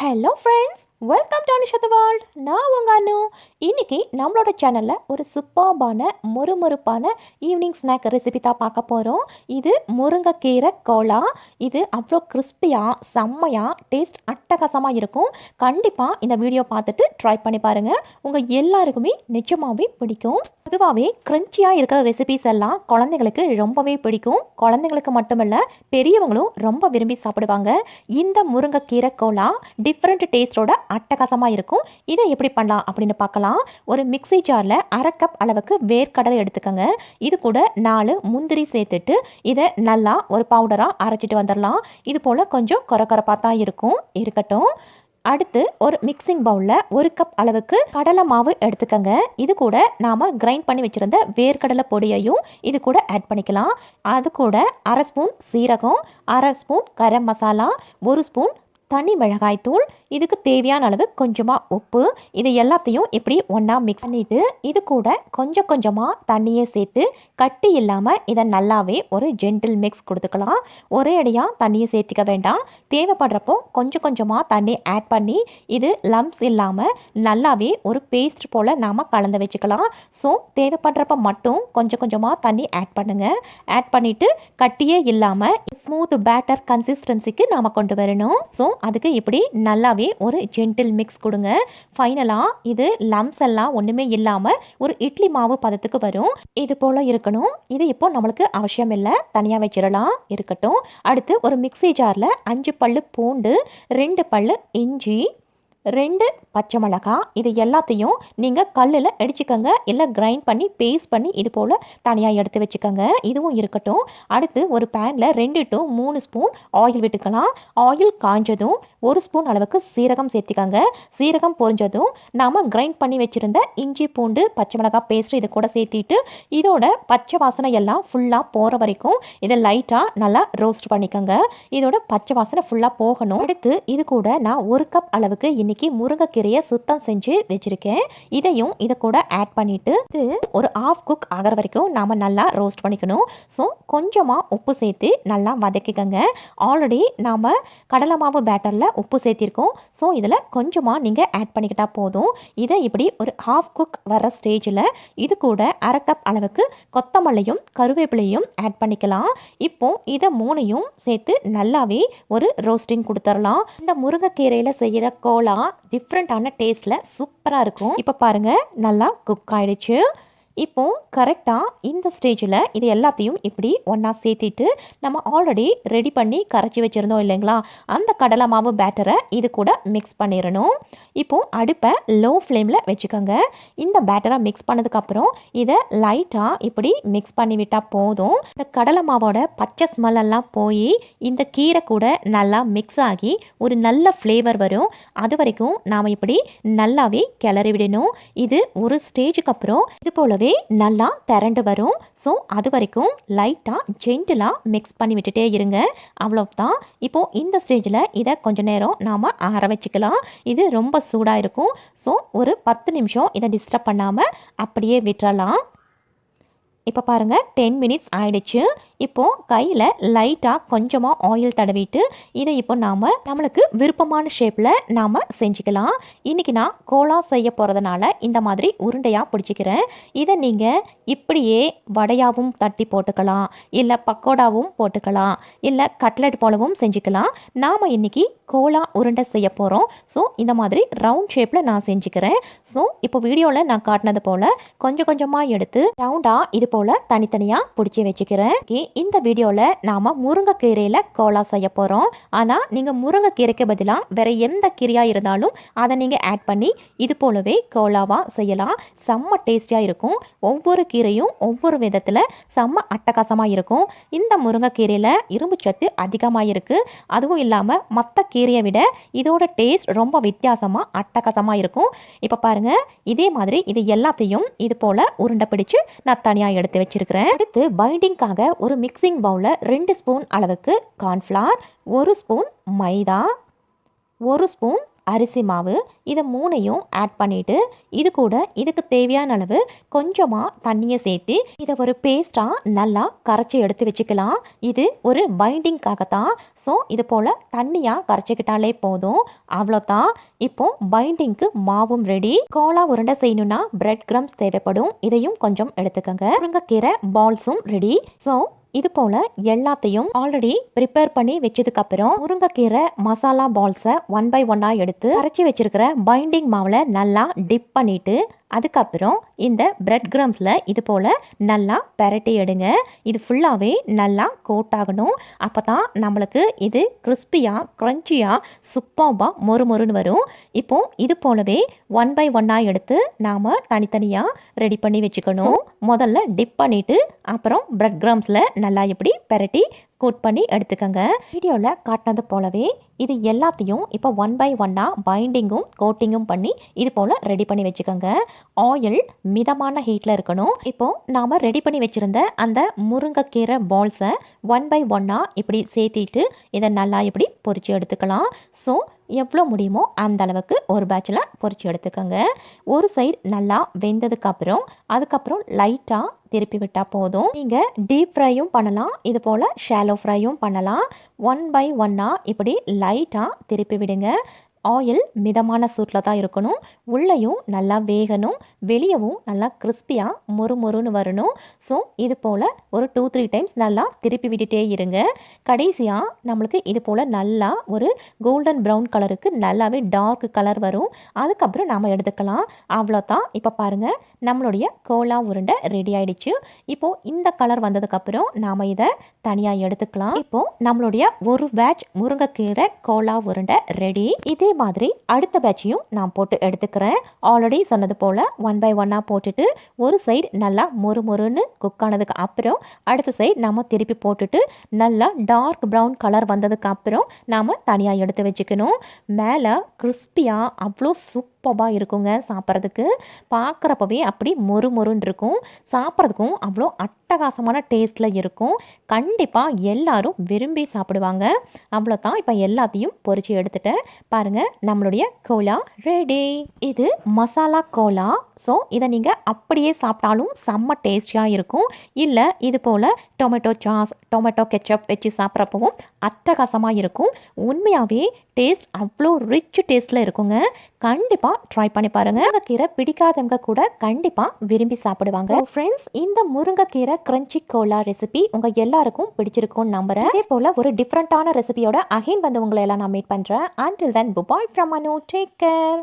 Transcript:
Hello friends, welcome to Anisha the world. நான் உங்கள் அனு. இன்னைக்கு நம்மளோட சேனலில் ஒரு சூப்பர்பான மொறுமொறுப்பான ஈவினிங் ஸ்நாக் ரெசிபி தான் பார்க்க போகிறோம். இது முருங்கைக்கீரை கோலா. இது அவ்வளோ கிறிஸ்பியாக செம்மையாக டேஸ்ட் அட்டகாசமாக இருக்கும். கண்டிப்பாக இந்த வீடியோ பார்த்துட்டு ட்ரை பண்ணி பாருங்கள். உங்கள் எல்லாருக்குமே நிஜமாகவே பிடிக்கும். பொதுவாகவே க்ரன்ச்சியாக இருக்கிற ரெசிபிஸ் எல்லாம் குழந்தைங்களுக்கு ரொம்பவே பிடிக்கும். குழந்தைங்களுக்கு மட்டுமல்ல, பெரியவங்களும் ரொம்ப விரும்பி சாப்பிடுவாங்க. இந்த முருங்கைக்கீரை கோலா டிஃப்ரெண்ட் டேஸ்ட்டோட அட்டகாசமாக இருக்கும். இதை எப்படி பண்ணலாம் அப்படின்னு பார்க்கலாம். ஒரு மிக்ஸி ஜாரில் 1/2 கப் அளவுக்கு வேர்க்கடலை எடுத்துக்கோங்க. இது கூட 4 முந்திரி சேர்த்துட்டு இதை நல்லா ஒரு பவுடராக அரைச்சிட்டு வந்துடலாம். இது போல் கொஞ்சம் கொரகொரப்பாக தான் இருக்கட்டும். அடுத்து ஒரு மிக்சிங் பவுலில் 1 கப் அளவுக்கு கடலை மாவு எடுத்துக்கோங்க. இது கூட நாம் கிரைண்ட் பண்ணி வச்சுருந்த வேர்க்கடலை பொடியையும் இது கூட ஆட் பண்ணிக்கலாம். அது கூட 1/2 ஸ்பூன் சீரகம், 1/2 ஸ்பூன் கரம் மசாலா, 1 ஸ்பூன் தனி மிளகாய் தூள், இதுக்கு தேவையான அளவு கொஞ்சமாக உப்பு, இது எல்லாத்தையும் இப்படி ஒன்றா மிக்ஸ் பண்ணிவிட்டு இது கூட கொஞ்சம் கொஞ்சமாக தண்ணியை சேர்த்து கட்டி இல்லாமல் இதை நல்லாவே ஒரு ஜென்டில் மிக்ஸ் கொடுத்துக்கலாம். ஒரே அடியாக தண்ணியை சேர்த்திக்க வேண்டாம். தேவைப்படுறப்போ கொஞ்சம் கொஞ்சமாக தண்ணி ஆட் பண்ணி இது லம்ப்ஸ் இல்லாமல் நல்லாவே ஒரு பேஸ்ட் போல் நாம் கலந்து வச்சுக்கலாம். ஸோ தேவைப்படுறப்ப மட்டும் கொஞ்சம் கொஞ்சமாக தண்ணி ஆட் பண்ணுங்கள். ஆட் பண்ணிவிட்டு கட்டியே இல்லாமல் ஸ்மூத் பேட்டர் கன்சிஸ்டன்சிக்கு நாம் கொண்டு வரணும். ஸோ அதுக்கு இப்படி நல்லாவே ஒரு ஜென்டில் மிக்ஸ் கொடுங்க. ஃபைனலாக இது லம்ப்ஸ் எல்லாம் ஒன்றுமே இல்லாமல் ஒரு இட்லி மாவு பதத்துக்கு வரும். இது போல் இருக்கணும். இது இப்போ நம்மளுக்கு அவசியம் இல்லை, தனியாக வச்சிடலாம், இருக்கட்டும். அடுத்து ஒரு மிக்ஸி ஜாரில் 5 பல்லு பூண்டு, 2 பல்லு இஞ்சி, 2 பச்சை மிளகாய், இது எல்லாத்தையும் நீங்கள் கல்லில் அடிச்சுக்கோங்க, இல்லை கிரைண்ட் பண்ணி பேஸ்ட் பண்ணி இது போல் தனியாக எடுத்து வச்சுக்கோங்க. இதுவும் இருக்கட்டும். அடுத்து ஒரு பேனில் 2 to 3 ஸ்பூன் ஆயில் விட்டுக்கலாம். ஆயில் காஞ்சதும் 1 ஸ்பூன் அளவுக்கு சீரகம் சேர்த்திக்கோங்க. சீரகம் பொரிஞ்சதும் நாம் கிரைண்ட் பண்ணி வச்சுருந்த இஞ்சி பூண்டு பச்சை மிளகாய் பேஸ்ட் இது கூட சேர்த்திட்டு இதோட பச்சை வாசனை எல்லாம் ஃபுல்லாக போகிற வரைக்கும் இதை லைட்டாக நல்லா ரோஸ்ட் பண்ணிக்கோங்க. இதோட பச்சை வாசனை ஃபுல்லாக போகணும். அடுத்து இது கூட நான் 1 கப் அளவுக்கு இன்னைக்கு முருங்கைக்கீரையை சுத்தம் செஞ்சு வச்சிருக்கேன். இதையும் இதை கூட ஆட் பண்ணிட்டு இது ஒரு ஆஃப் குக் ஆகிற வரைக்கும் நாம நல்லா ரோஸ்ட் பண்ணிக்கணும். ஸோ கொஞ்சமாக உப்பு சேர்த்து நல்லா வதக்கிக்கங்க. ஆல்ரெடி நாம கடலை மாவு பேட்டரில் உப்பு சேர்த்திருக்கோம். ஸோ இதில் கொஞ்சமாக நீங்கள் ஆட் பண்ணிக்கிட்டா போதும். இதை இப்படி ஒரு ஹாஃப் குக் வர ஸ்டேஜில் இது கூட 1/2 கப் அளவுக்கு கொத்தமல்லியும் கருவேப்பிலையும் ஆட் பண்ணிக்கலாம். இப்போ இதை 3ஐயும் சேர்த்து நல்லாவே ஒரு ரோஸ்டிங் கொடுத்துடலாம். இந்த முருங்கைக்கீரையில் செய்கிற கோலா டிஃப்ரெண்ட்டான டேஸ்ட்டில் சூப்பராக இருக்கும். இப்போ பாருங்கள், நல்லா குக் ஆகிடுச்சு. இப்போ கரெக்டாக இந்த ஸ்டேஜில் இது எல்லாத்தையும் இப்படி ஒன்றா சேர்த்திட்டு நம்ம ஆல்ரெடி ரெடி பண்ணி கரைச்சி வச்சுருந்தோம் இல்லைங்களா, அந்த கடலை மாவு பேட்டரை இது கூட மிக்ஸ் பண்ணிடணும். இப்போது அடுப்பை லோ ஃப்ளேமில் வச்சுக்கோங்க. இந்த பேட்டரை மிக்ஸ் பண்ணதுக்கப்புறம் இதை லைட்டாக இப்படி மிக்ஸ் பண்ணி விட்டால் போதும். இந்த கடலை மாவோட பச்சை ஸ்மெல்லாம் போய் இந்த கீரை கூட நல்லா மிக்ஸ் ஆகி ஒரு நல்ல ஃப்ளேவர் வரும். அது வரைக்கும் நாம் இப்படி நல்லாவே கிளறி விடணும். இது ஒரு ஸ்டேஜுக்கு அப்புறம் இது போலவே நல்லா திரண்டு வரும். ஸோ அது வரைக்கும் லைட்டாக ஜென்டிலாக மிக்ஸ் பண்ணி விட்டுட்டே இருங்க. அவ்வளோதான். இப்போது இந்த ஸ்டேஜில் இதை கொஞ்ச நேரம் நாம் ஆற வச்சுக்கலாம். இது ரொம்ப சூடாக இருக்கும். ஸோ ஒரு 10 நிமிஷம் இதை டிஸ்டர்ப் பண்ணாமல் அப்படியே விட்டுறலாம். இப்போ பாருங்கள், 10 மினிட்ஸ் ஆயிடுச்சு. இப்போது கையில் லைட்டாக கொஞ்சமாக ஆயில் தடவிட்டு இதை இப்போ நம்மளுக்கு விருப்பமான ஷேப்பில் நாம் செஞ்சுக்கலாம். இன்றைக்கி நான் கோலா செய்ய போகிறதுனால இந்த மாதிரி உருண்டையாக பிடிச்சிக்கிறேன். இதை நீங்கள் இப்படியே வடையாகவும் தட்டி போட்டுக்கலாம், இல்லை பக்கோடாவும் போட்டுக்கலாம், இல்லை கட்லெட் போலவும் செஞ்சுக்கலாம். நாம் இன்றைக்கி கோலா உருண்டை செய்ய போகிறோம். ஸோ இந்த மாதிரி ரவுண்ட் ஷேப்பில் நான் செஞ்சுக்கிறேன். ஸோ இப்போ வீடியோவில் நான் காட்டினது போல் கொஞ்சம் கொஞ்சமாக எடுத்து ரவுண்டாக இது போல் தனித்தனியாக பிடிச்சி வச்சுக்கிறேன். இந்த வீடியோவில் நாம் முருங்கைக்கீரையில் கோலா செய்ய போகிறோம். ஆனால் நீங்கள் முருங்கைக்கீரைக்கு பதிலாக வேறு எந்த கீரையாக இருந்தாலும் அதை நீங்கள் ஆட் பண்ணி இது போலவே கோலாவாக செய்யலாம். செம்ம டேஸ்டியாக இருக்கும். ஒவ்வொரு கீரையும் ஒவ்வொரு விதத்தில் செம்ம அட்டகாசமாக இருக்கும். இந்த முருங்கைக்கீரையில் இரும்பு சத்து அதிகமாக இருக்குது. அதுவும் இல்லாமல் மற்ற கீரையை விட இதோட டேஸ்ட் ரொம்ப வித்தியாசமாக அட்டகாசமாக இருக்கும். இப்போ பாருங்கள், இதே மாதிரி இது எல்லாத்தையும் இது போல் உருண்டை பிடிச்சு நான் தனியாக எடுத்து வச்சிருக்கிறேன். அடுத்து பைண்டிங்காக ஒரு மிக்சிங் பவுலில் 2 ஸ்பூன் அளவுக்கு கார்ன்ஃப்ளவர், 1 ஸ்பூன் மைதா, 1 ஸ்பூன் அரிசி மாவு இதை 3ஐயும் ஆட் பண்ணிவிட்டு இது கூட இதுக்கு தேவையான அளவு கொஞ்சமாக தண்ணியை சேர்த்து இதை ஒரு பேஸ்ட்டாக நல்லா கரைச்சி எடுத்து வச்சுக்கலாம். இது ஒரு பைண்டிங்காகத்தான். ஸோ இது போல் தண்ணியாக கரைச்சிக்கிட்டாலே போதும், அவ்வளோதான். இப்போ பைண்டிங்க்கு மாவும் ரெடி. கோலா உருண்டை செய்யணும்னா பிரெட் கிரம்ஸ் தேவைப்படும், இதையும் கொஞ்சம் எடுத்துக்கோங்க. முருங்கைக்கீரை பால்ஸும் ரெடி. ஸோ இது போல் எல்லாத்தையும் ஆல்ரெடி ப்ரிப்பேர் பண்ணி வச்சதுக்கப்புறம் முருங்கைக்கீரை மசாலா பால்ஸை 1 by 1 எடுத்து கரைச்சி வச்சிருக்கிற பைண்டிங் மாவில் நல்லா டிப் பண்ணிவிட்டு அதுக்கப்புறம் இந்த பிரெட் கிரம்ஸில் இது போல் நல்லா பெரட்டி எடுங்க. இது ஃபுல்லாகவே நல்லா கோட் ஆகணும். அப்போ தான் நம்மளுக்கு இது கிறிஸ்பியாக க்ரன்ச்சியாக சூப்பராக மொறுன்னு வரும். இப்போது இது போலவே 1 by 1 எடுத்து நாம் தனித்தனியாக ரெடி பண்ணி வச்சுக்கணும். முதல்ல டிப் பண்ணிவிட்டு அப்புறம் பிரெட் கிரம்ஸில் நல்லா இப்படி பெரட்டி கோட் பண்ணி எடுத்துக்கோங்க. வீடியோவில் காட்டினது போலவே இது எல்லாத்தையும் இப்போ 1 by 1 பைண்டிங்கும் கோட்டிங்கும் பண்ணி இது போல் ரெடி பண்ணி வச்சுக்கோங்க. ஆயில் மிதமான ஹீட்டில் இருக்கணும். இப்போது நாம் ரெடி பண்ணி வச்சுருந்த அந்த முருங்கைக்கீரை பால்ஸை 1 by 1 இப்படி சேர்த்திட்டு இதை நல்லா இப்படி பொரித்து எடுத்துக்கலாம். ஸோ எவ்வளோ முடியுமோ அந்த அளவுக்கு ஒரு பேட்சில் பொரித்து எடுத்துக்கோங்க. ஒரு சைடு நல்லா வெந்ததுக்கப்புறம் அதுக்கப்புறம் லைட்டாக திருப்பி விட்டால் போதும். நீங்கள் டீப் ஃப்ரையும் பண்ணலாம், இது போல் ஷாலோ ஃப்ரையும் பண்ணலாம். 1 by 1 இப்படி லைட்டாக திருப்பி விடுங்க. ஆயில் மிதமான சூட்டில் தான் இருக்கணும். உள்ளேயும் நல்லா வேகணும், வெளியவும் நல்லா கிறிஸ்பியாக மொறுன்னு வரணும். ஸோ இது போல் ஒரு 2-3 டைம்ஸ் நல்லா திருப்பி விட்டுட்டே இருங்க. கடைசியாக நம்மளுக்கு இது போல் நல்லா ஒரு கோல்டன் ப்ரௌன் கலருக்கு நல்லாவே டார்க் கலர் வரும். அதுக்கப்புறம் நாம் எடுத்துக்கலாம். அவ்வளோதான். இப்போ பாருங்கள், நம்மளுடைய கோலா உருண்டை ரெடி ஆயிடுச்சு. இப்போது இந்த கலர் வந்ததுக்கப்புறம் நாம் இதை தனியாக எடுத்துக்கலாம். இப்போது நம்மளுடைய ஒரு பேட்ச் முருங்கைக்கீரை கோலா உருண்டை ரெடி. இதே மாதிரி அடுத்த பேட்சையும் நான் போட்டு எடுத்துக்கிறேன். ஆல்ரெடி சொன்னது போல் 1 by 1 போட்டுட்டு ஒரு சைடு நல்லா மொறுன்னு குக் ஆனதுக்கு அப்புறம் அடுத்த சைடு நம்ம திருப்பி போட்டுட்டு நல்லா டார்க் ப்ரௌன் கலர் வந்ததுக்கு அப்புறம் நாம் தனியாக எடுத்து வச்சுக்கணும். மேலே கிறிஸ்பியாக அவ்வளோ சூப்பராக இருக்குங்க. சாப்பிட்றதுக்கு பார்க்குறப்பவே அப்படி மொறுன்னு இருக்கும், சாப்பிட்றதுக்கும் அவ்வளோ அட்டகாசமான டேஸ்ட்டில் இருக்கும். கண்டிப்பாக எல்லாரும் விரும்பி சாப்பிடுவாங்க. அவ்வளோதான். இப்போ எல்லாத்தையும் பொரிச்சு எடுத்துட்டேன். பாருங்கள், நம்மளுடைய கோலா ரெடி. இது மசாலா கோலா. ஸோ இதை நீங்கள் அப்படியே சாப்பிட்டாலும் செம்ம டேஸ்டியாக இருக்கும். இல்லை இது போல் டொமேட்டோ சாஸ் டொமேட்டோ கெச்சப் வச்சு சாப்பிட்றப்பவும் அட்டகாசமாக இருக்கும். உண்மையாகவே டேஸ்ட் அவ்வளோ ரிச் டேஸ்ட்டில் இருக்குங்க. கண்டிப்பாக ட்ரை பண்ணி பாருங்கள். முருங்கைக்கீரை பிடிக்காதவங்க கூட கண்டிப்பாக விரும்பி சாப்பிடுவாங்க. ஃப்ரெண்ட்ஸ், இந்த முருங்கைக்கீரை கிரன்ச்சி கோலா ரெசிபி உங்கள் எல்லாருக்கும் பிடிச்சிருக்கும்னு நம்புகிறேன். இதே போல் ஒரு டிஃப்ரெண்ட்டான ரெசிபியோட அகைன் வந்து உங்களை எல்லாம் நான் மீட் பண்ணுறேன். Until then, bye from Manu. Take care.